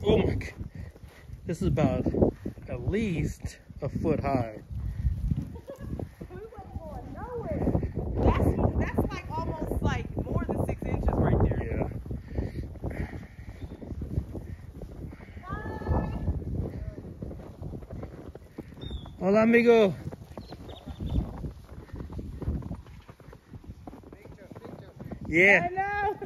Oh my God. This is about at least a foot high. We wasn't going nowhere. That's like almost like more than 6 inches right there. Yeah. Hola, amigo. Yeah. I know.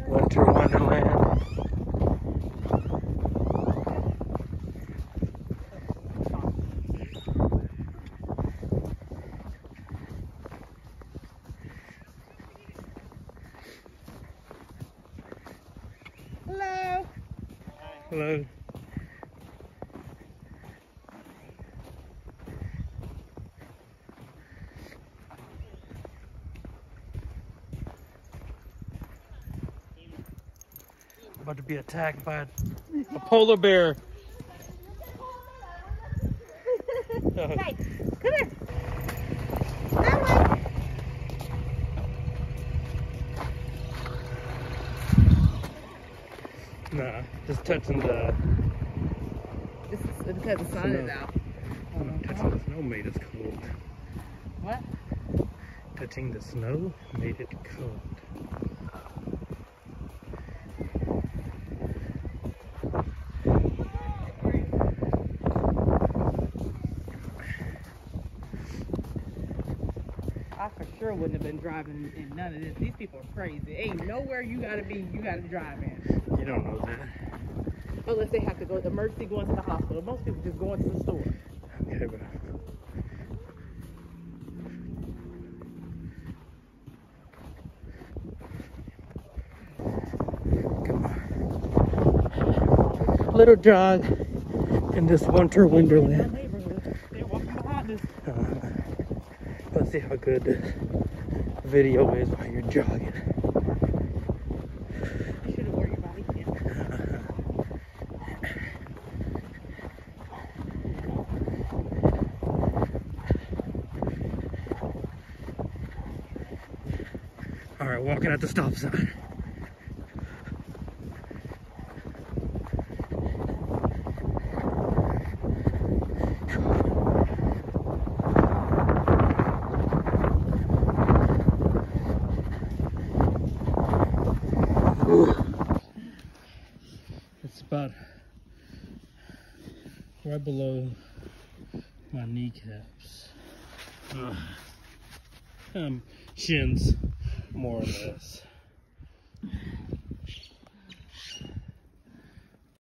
Winter Wonderland. Hello. Hello. About to be attacked by a polar bear. Hey, come here. That way. Nah, just touching the This is because the sun is out. touching the snow made it cold. What? Touching the snow made it cold. I for sure wouldn't have been driving in none of this. These people are crazy. Ain't nowhere you gotta be, you gotta drive in. You don't know that. Unless they have to go to emergency, going to the hospital. Most people just going to the store. Okay, bro. Come on. Little jog in this winter wonderland. Neighborhood. They're walking behind us. Let's see how good this video is while you're jogging. You should have worn your body kit. All right, walking at the stop sign. It's about right below my kneecaps. Shins, more or less.